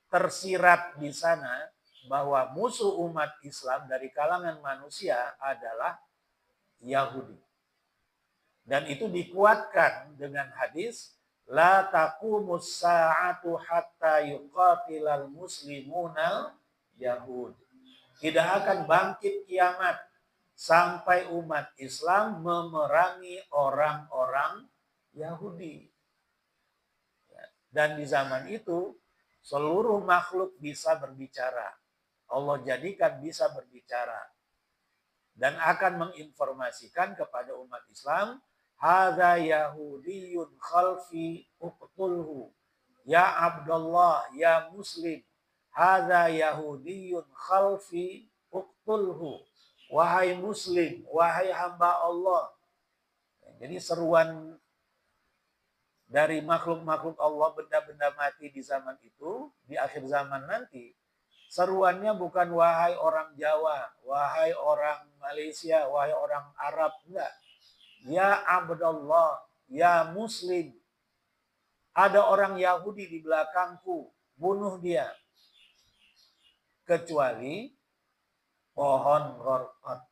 tersirat di sana bahwa musuh umat Islam dari kalangan manusia adalah Yahudi. Dan itu dikuatkan dengan hadis la taqumus sa'atu hatta yuqatilal muslimunal yahud. Tidak akan bangkit kiamat sampai umat Islam memerangi orang-orang Yahudi. Dan di zaman itu seluruh makhluk bisa berbicara. Allah jadikan bisa berbicara. Dan akan menginformasikan kepada umat Islam, hadza yahudiyun khalfi uqtulhu. Ya Abdullah, ya Muslim, hadza yahudiyun khalfi uqtulhu. Wahai Muslim, wahai hamba Allah. Jadi seruan dari makhluk-makhluk Allah, benda-benda mati di zaman itu, di akhir zaman nanti, seruannya bukan wahai orang Jawa, wahai orang Malaysia, wahai orang Arab, enggak. Ya Abdullah, ya Muslim, ada orang Yahudi di belakangku, bunuh dia. Kecuali pohon gharqad.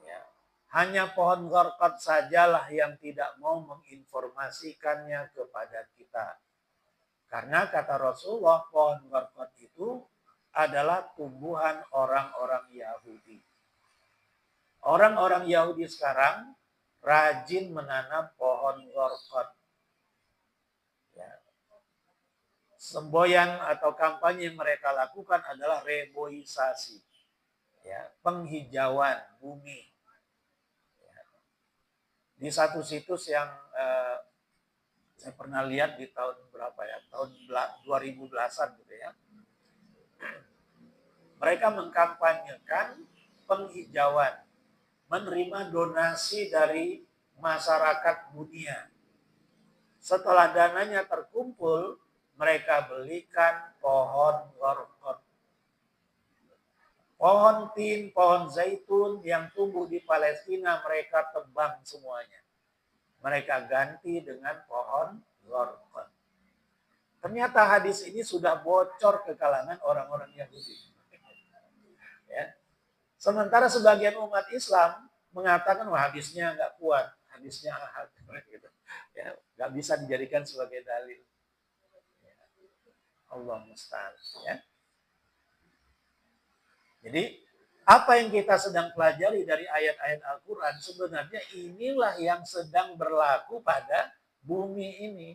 Ya. Hanya pohon gharqad sajalah yang tidak mau menginformasikannya kepada kita. Karena kata Rasulullah, pohon gharqad itu adalah tumbuhan orang-orang Yahudi. Orang-orang Yahudi sekarang rajin menanam pohon gharqad. Ya. Semboyan atau kampanye yang mereka lakukan adalah reboisasi. Ya, penghijauan bumi. Ya. Di satu situs yang saya pernah lihat di tahun berapa ya, tahun 2010-an gitu ya. Mereka mengkampanyekan penghijauan, menerima donasi dari masyarakat dunia. Setelah dananya terkumpul, mereka belikan pohon gharqad. Pohon tin, pohon zaitun yang tumbuh di Palestina mereka tebang semuanya. Mereka ganti dengan pohon zorqon. Ternyata hadis ini sudah bocor ke kalangan orang-orang Yahudi. Ya. Sementara sebagian umat Islam mengatakan wah hadisnya nggak kuat, hadisnya ahad, gitu. Ya, nggak bisa dijadikan sebagai dalil. Ya. Allah musta'an. Ya. Jadi apa yang kita sedang pelajari dari ayat-ayat Al-Quran sebenarnya inilah yang sedang berlaku pada bumi ini.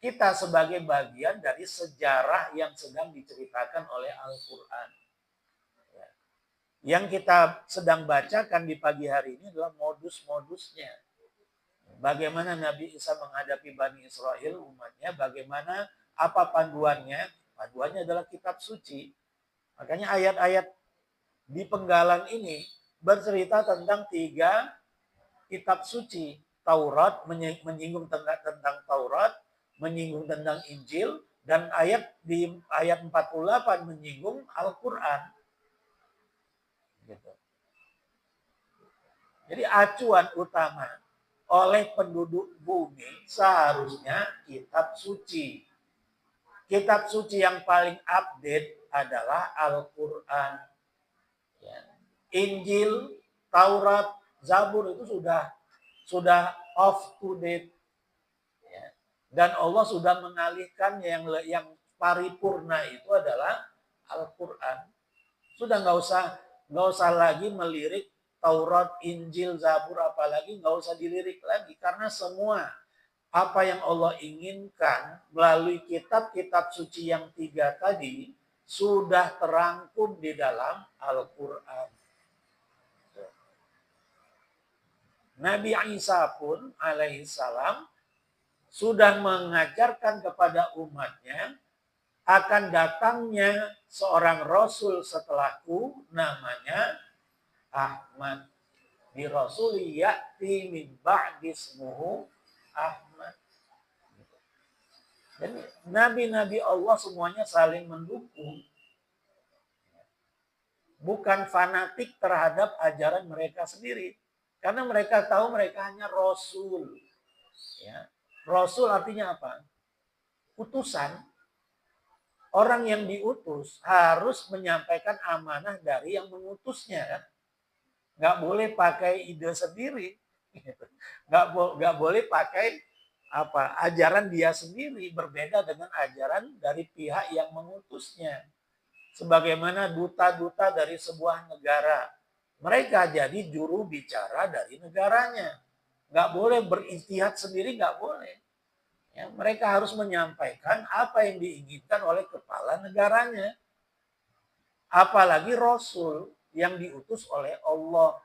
Kita sebagai bagian dari sejarah yang sedang diceritakan oleh Al-Quran. Yang kita sedang bacakan di pagi hari ini adalah modus-modusnya. Bagaimana Nabi Isa menghadapi Bani Israel umatnya, bagaimana apa panduannya. Panduannya adalah kitab suci. Makanya ayat-ayat di penggalan ini bercerita tentang 3 kitab suci. Taurat, menyinggung tentang Taurat, menyinggung tentang Injil, dan di ayat 48 menyinggung Al-Quran. Gitu. Jadi acuan utama oleh penduduk bumi seharusnya kitab suci. Kitab suci yang paling update adalah Al-Quran. Ya. Injil, Taurat, Zabur itu sudah off to date. Ya. Dan Allah sudah mengalihkan yang paripurna itu adalah Al-Quran. Sudah nggak usah lagi melirik Taurat, Injil, Zabur, apalagi nggak usah dilirik lagi karena semua apa yang Allah inginkan melalui kitab-kitab suci yang 3 tadi sudah terangkum di dalam Al-Quran. Nabi Isa pun alaihissalam sudah mengajarkan kepada umatnya akan datangnya seorang Rasul setelahku namanya Ahmad. Di Rasuli ya'ti min ba'di ismuhu Ahmad. Jadi nabi-nabi Allah semuanya saling mendukung. Bukan fanatik terhadap ajaran mereka sendiri. Karena mereka tahu mereka hanya Rasul. Ya. Rasul artinya apa? Utusan. Orang yang diutus harus menyampaikan amanah dari yang mengutusnya. Nggak boleh pakai ide sendiri. Nggak boleh pakai ajaran dia sendiri, berbeda dengan ajaran dari pihak yang mengutusnya. Sebagaimana duta-duta dari sebuah negara. Mereka jadi juru bicara dari negaranya. Nggak boleh beristihad sendiri, nggak boleh. Ya, mereka harus menyampaikan apa yang diinginkan oleh kepala negaranya. Apalagi Rasul yang diutus oleh Allah.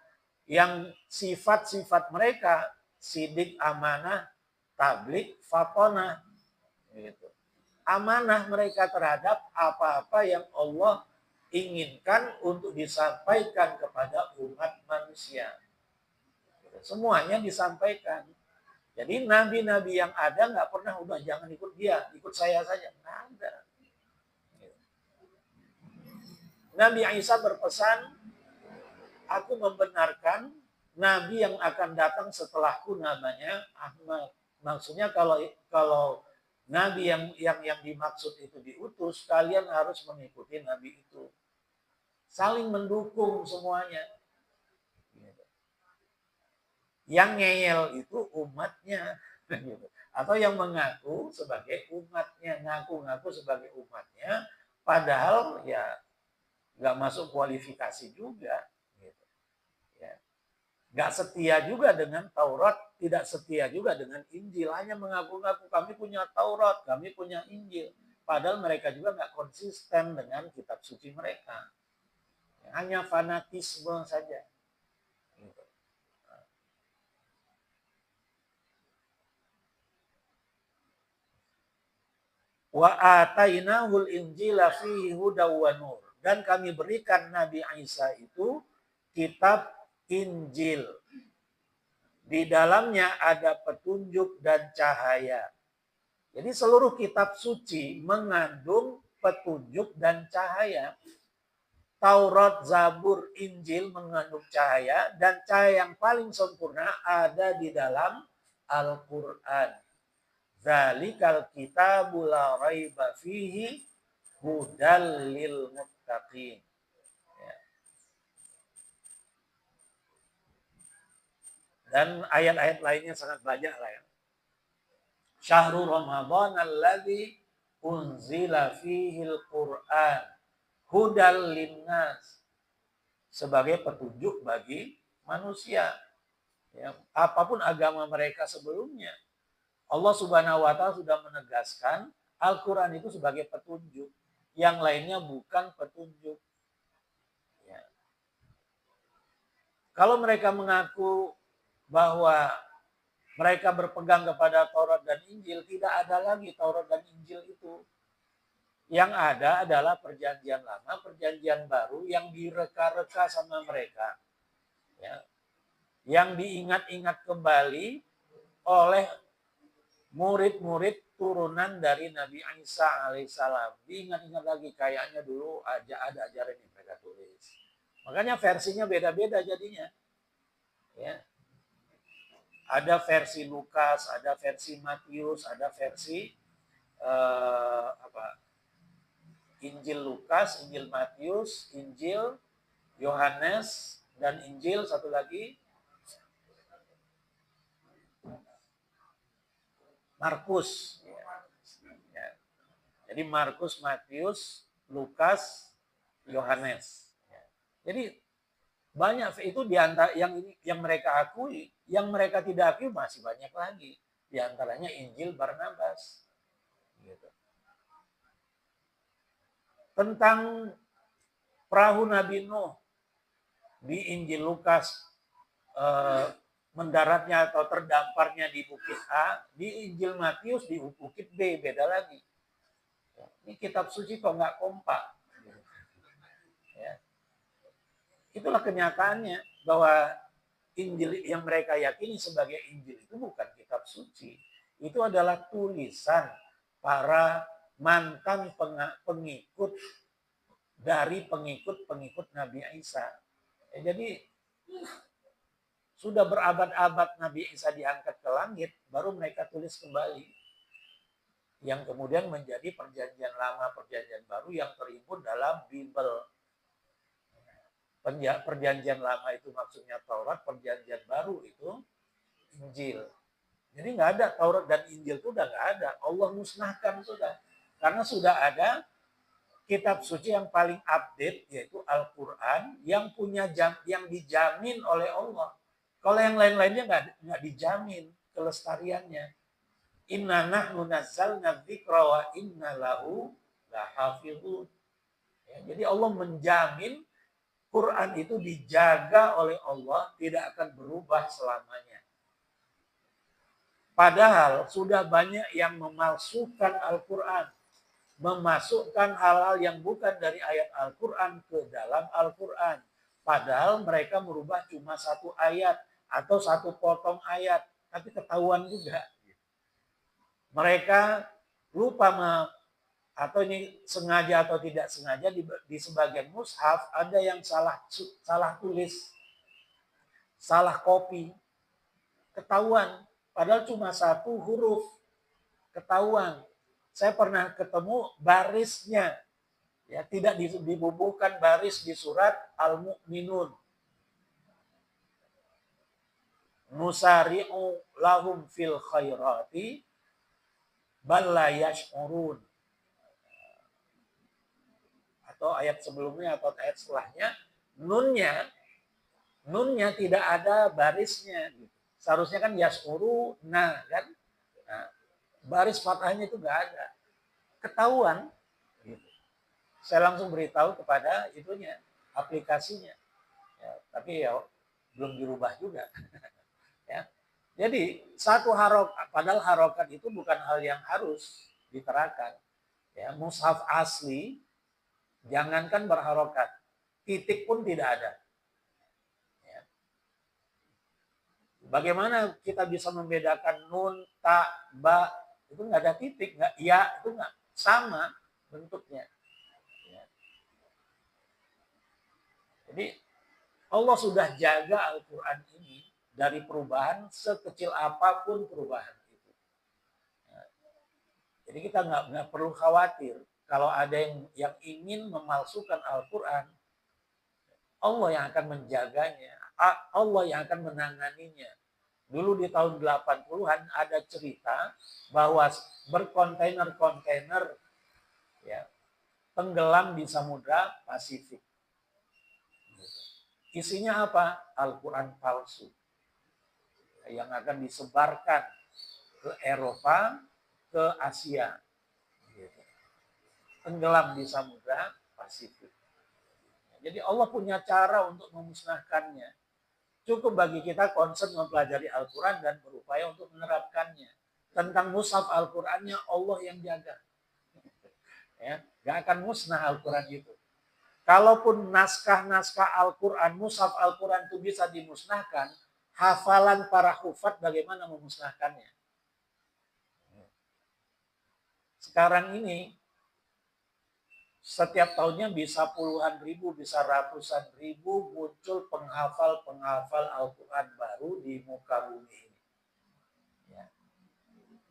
Yang sifat-sifat mereka, sidik, amanah, tablik, fatonah. Gitu. Amanah mereka terhadap apa-apa yang Allah inginkan untuk disampaikan kepada umat manusia. Semuanya disampaikan. Jadi nabi-nabi yang ada nggak pernah udah jangan ikut dia, ikut saya saja. Nggak ada. Nabi Isa berpesan, aku membenarkan nabi yang akan datang setelahku namanya Ahmad. Maksudnya kalau nabi yang dimaksud itu diutus, kalian harus mengikuti nabi itu. Saling mendukung semuanya. Yang ngeyel itu umatnya. Atau yang mengaku sebagai umatnya. Ngaku-ngaku sebagai umatnya. Padahal ya nggak masuk kualifikasi juga. Nggak setia juga dengan Taurat. Tidak setia juga dengan Injil. Hanya mengaku-ngaku kami punya Taurat, kami punya Injil. Padahal mereka juga nggak konsisten dengan kitab suci mereka. Hanya fanatisme saja. Wa atainahul injila fihi hudaw wa nur. Dan kami berikan Nabi Isa itu kitab Injil. Di dalamnya ada petunjuk dan cahaya. Jadi seluruh kitab suci mengandung petunjuk dan cahaya. Taurat, Zabur, Injil mengandung cahaya, dan cahaya yang paling sempurna ada di dalam Al-Quran. Zalikal kitabul la raiba fihi hudal lil muttaqin. Ya. Dan ayat-ayat lainnya sangat banyak lah ya. Syahrul Ramadan alladzi unzila fihil Qur'an hudal linnas, sebagai petunjuk bagi manusia. Ya, apapun agama mereka sebelumnya, Allah Subhanahu wa taala sudah menegaskan Al-Qur'an itu sebagai petunjuk. Yang lainnya bukan petunjuk. Ya. Kalau mereka mengaku bahwa mereka berpegang kepada Taurat dan Injil, tidak ada lagi Taurat dan Injil itu. Yang ada adalah perjanjian lama, perjanjian baru yang direka-reka sama mereka. Ya. Yang diingat-ingat kembali oleh murid-murid turunan dari Nabi Isa alaihissalam. Diingat-ingat lagi, kayaknya dulu aja ada ajaran yang mereka tulis. Makanya versinya beda-beda jadinya. Ya. Ada versi Lukas, ada versi Matius, ada versi Injil Lukas, Injil Matius, Injil Yohanes, dan Injil satu lagi Markus. Ya. Jadi Markus, Matius, Lukas, Yohanes. Ya. Jadi banyak itu di antara yang mereka akui, yang mereka tidak akui masih banyak lagi. Di antaranya Injil Barnabas. Gitu. Tentang perahu Nabi Nuh di Injil Lukas, mendaratnya atau terdamparnya di bukit A, di Injil Matius di bukit B, beda lagi. Ini kitab suci kok nggak kompak. Ya. Itulah kenyataannya bahwa Injil yang mereka yakini sebagai Injil itu bukan kitab suci. Itu adalah tulisan para mantan pengikut dari pengikut Nabi Isa. Jadi sudah berabad-abad Nabi Isa diangkat ke langit, baru mereka tulis kembali. Yang kemudian menjadi perjanjian lama, perjanjian baru yang terhimpun dalam Bible. Perjanjian lama itu maksudnya Taurat, perjanjian baru itu Injil. Jadi nggak ada Taurat dan Injil itu udah nggak ada. Allah musnahkan sudah. Karena sudah ada kitab suci yang paling update, yaitu Al-Quran, yang yang dijamin oleh Allah. Kalau yang lain-lainnya nggak dijamin kelestariannya. Inna nahnu nazzalna dzikra wa inna lahu lahafizun. Ya, jadi Allah menjamin Quran itu dijaga oleh Allah, tidak akan berubah selamanya. Padahal sudah banyak yang memalsukan Al-Quran, memasukkan hal-hal yang bukan dari ayat Al-Quran ke dalam Al-Quran. Padahal mereka merubah cuma satu ayat atau satu potong ayat, tapi ketahuan juga. Mereka lupa atau ini sengaja atau tidak sengaja di sebagian mushaf ada yang salah tulis, salah copy, ketahuan. Padahal cuma satu huruf, ketahuan. Saya pernah ketemu barisnya, ya tidak dibubuhkan baris di surat Al-Mu'minun. Nusari'u lahum fil khairati bal la yash'urun. Atau ayat sebelumnya atau ayat setelahnya, nunnya tidak ada barisnya. Seharusnya kan yash'uru, kan? Nah, baris fathahnya itu nggak ada. Ketahuan. Gitu. Saya langsung beritahu kepada itunya, aplikasinya. Ya, tapi ya belum dirubah juga. Ya. Jadi satu padahal harokat itu bukan hal yang harus diterakan. Ya, mushaf asli jangankan berharokat, titik pun tidak ada. Ya. Bagaimana kita bisa membedakan nun, ta, ba, itu nggak ada titik, nggak, ya itu nggak sama. bentuknya. Ya. Jadi Allah sudah jaga Al-Quran ini dari perubahan sekecil apapun perubahan itu. Ya. Jadi kita nggak perlu khawatir kalau ada yang ingin memalsukan Al-Quran, Allah yang akan menjaganya, Allah yang akan menanganinya. Dulu di tahun 80-an ada cerita bahwa berkontainer-kontainer ya, tenggelam di Samudra Pasifik. Isinya apa? Al-Quran palsu yang akan disebarkan ke Eropa, ke Asia. Tenggelam di Samudra Pasifik. Jadi Allah punya cara untuk memusnahkannya. Cukup bagi kita concern mempelajari Al-Quran dan berupaya untuk menerapkannya. Tentang mushaf Al-Qurannya Allah yang jaga. Ya, gak akan musnah Al-Quran itu. Kalaupun naskah-naskah Al-Quran, mushaf Al-Quran itu bisa dimusnahkan, hafalan para hufat bagaimana memusnahkannya? Sekarang ini, setiap tahunnya bisa puluhan ribu, bisa ratusan ribu muncul penghafal-penghafal Al-Quran baru di muka bumi ini. Ya.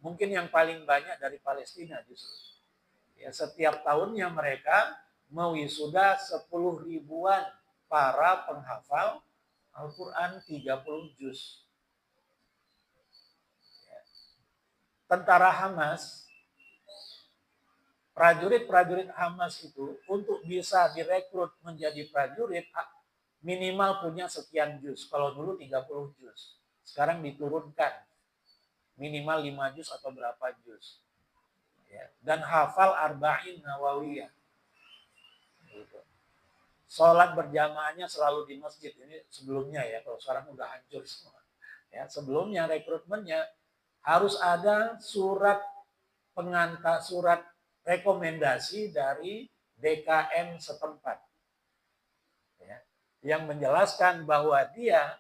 Mungkin yang paling banyak dari Palestina justru. Ya, setiap tahunnya mereka mewisuda 10 ribuan para penghafal Al-Quran 30 juz. Ya. Tentara Hamas, prajurit-prajurit Hamas itu untuk bisa direkrut menjadi prajurit minimal punya sekian juz. Kalau dulu 30 juz. Sekarang diturunkan minimal 5 juz atau berapa juz. Ya. Dan hafal arba'in nawawiyah. Gitu. Sholat berjamaahnya selalu di masjid. Ini sebelumnya ya, kalau sekarang udah hancur semua. Ya, sebelumnya rekrutmennya harus ada surat pengantar, surat rekomendasi dari DKM setempat. Ya, yang menjelaskan bahwa dia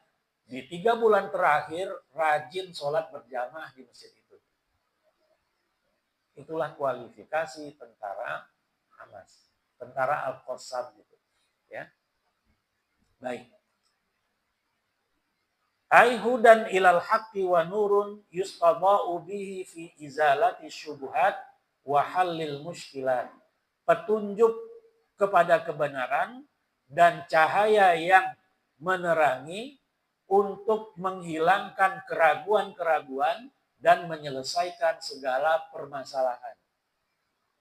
di 3 bulan terakhir rajin sholat berjamaah di masjid itu. Itulah kualifikasi tentara Hamas. Tentara Al-Qassam gitu. Ya. Baik. Aihudan ilal haqqi wa nurun yusqada'u bihi fi izalati syubhat wa halil mushkilat. Petunjuk kepada kebenaran dan cahaya yang menerangi untuk menghilangkan keraguan-keraguan dan menyelesaikan segala permasalahan.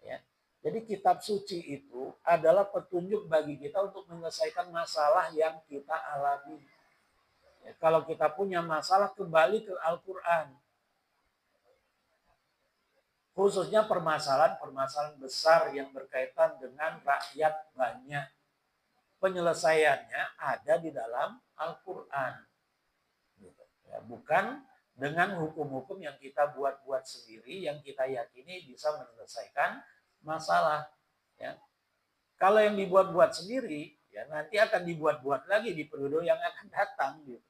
Ya. Jadi kitab suci itu adalah petunjuk bagi kita untuk menyelesaikan masalah yang kita alami. Ya, kalau kita punya masalah, kembali ke Al-Quran. Khususnya permasalahan-permasalahan besar yang berkaitan dengan rakyat banyak. Penyelesaiannya ada di dalam Al-Quran. Ya, bukan dengan hukum-hukum yang kita buat-buat sendiri, yang kita yakini bisa menyelesaikan masalah. Ya. Kalau yang dibuat-buat sendiri, ya nanti akan dibuat-buat lagi di periode yang akan datang. Gitu.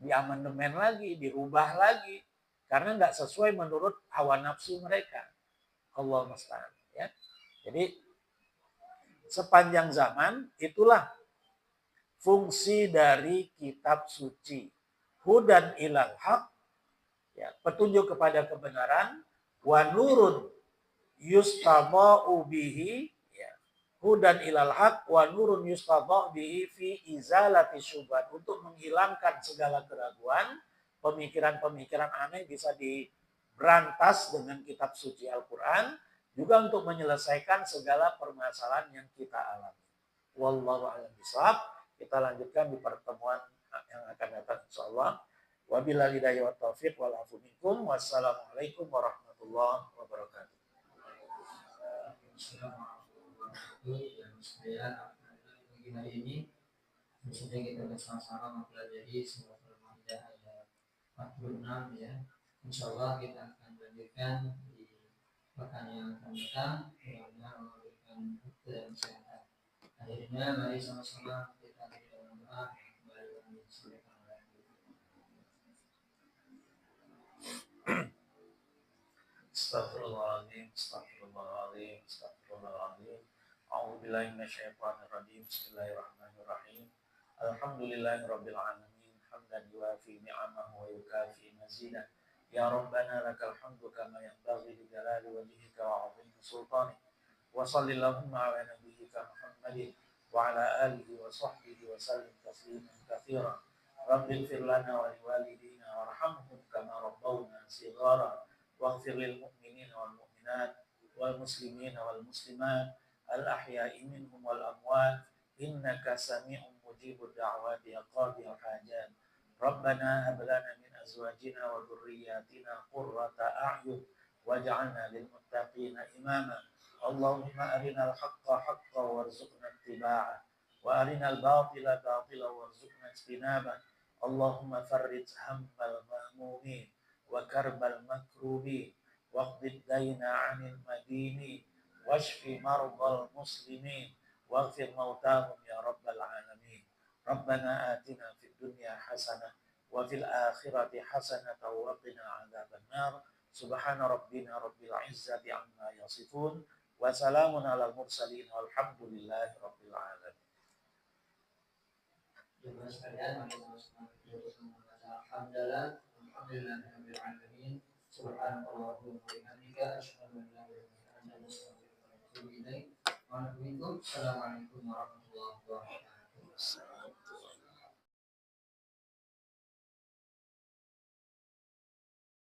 Diamandemen lagi, dirubah lagi. Karena nggak sesuai menurut hawa nafsu mereka. Allah musta'an. Ya. Jadi sepanjang zaman itulah fungsi dari kitab suci. Hudan ilal haq, ya, petunjuk kepada kebenaran, wa nurun yustaba'u bihi, ya, hudan ilal haq wa nurun yustaba'u bihi fi izalati syubhat, untuk menghilangkan segala keraguan, pemikiran-pemikiran aneh bisa diberantas dengan kitab suci Al-Quran, juga untuk menyelesaikan segala permasalahan yang kita alami. Wallahu a'lam bishawab. Kita lanjutkan di pertemuan yang akan datang insyaallah. Wabillahi hidayah wa taufiq wal afu minkum. Wassalamualaikum warahmatullahi wabarakatuh. Pagi hari ini sudah kita bersama-sama mempelajari surah Al-Maidah ayat 46 ya. Insyaallah kita akan lanjutkan di pekan yang akan datang. Mudah-mudahan memberikan dan kesehatan. Akhirnya mari sama-sama kita akan doa kembali kami sampaikan oleh Astagfirullahaladzim. Astagfirullahaladzim, astagfirullahaladzim, astagfirullahaladzim. A'udzubillahi minasyaitonir rajim. Bismillahirrahmanirrahim. Alhamdulillahirabbil alamin. Hamdan yuwafi ni'amahu wa yukafi mazidah. Ya Rabbana lakal hamdu kama yanbaghi li jalali wajhika wa 'azimi sultanik. Wa sallallahu ala nabiyyika Muhammadin wa ala alihi wa sahbihi wa sallim tasliman katsiran. Rabbighfir lana wa liwalidina warhamhum kama rabbawna shighara. Waghfir lil mu'minina wal mu'minat wal muslimina wal muslimat al ahya'i minhum wal amwat innaka sami'un mujibud da'wati ya qadhil hajat. Rabbana hab lana min azwajina wa dhurriyyatina qurrata a'yun waj'alna lil muttaqina imama. Allahumma arinal haqqa haqqan warzuqna ittiba'ah wa arinal batila batila warzuqna ijtinabah. Allahumma farrij hammal mahmumin wa karbal makrubin waqdid dayna 'anil madinin washfi mardal muslimin waghfir mautahum ya rabbal alamin. Rabbana atina fid dunya hasanah wa fil akhirati hasanah wa qina adzaban nar. Subhana rabbina rabbil izzati amma yasifun wa salamun alal mursalin walhamdulillahi rabbil alamin. Jemaah sekalian, mari sama-sama kita membaca alhamdulillahirabbil alamin. Subhanallahumma wa bihamdika asyhadu an la ilaha illa anta astaghfiruka wa atubu ilaik. Wa assalamualaikum warahmatullahi wabarakatuh.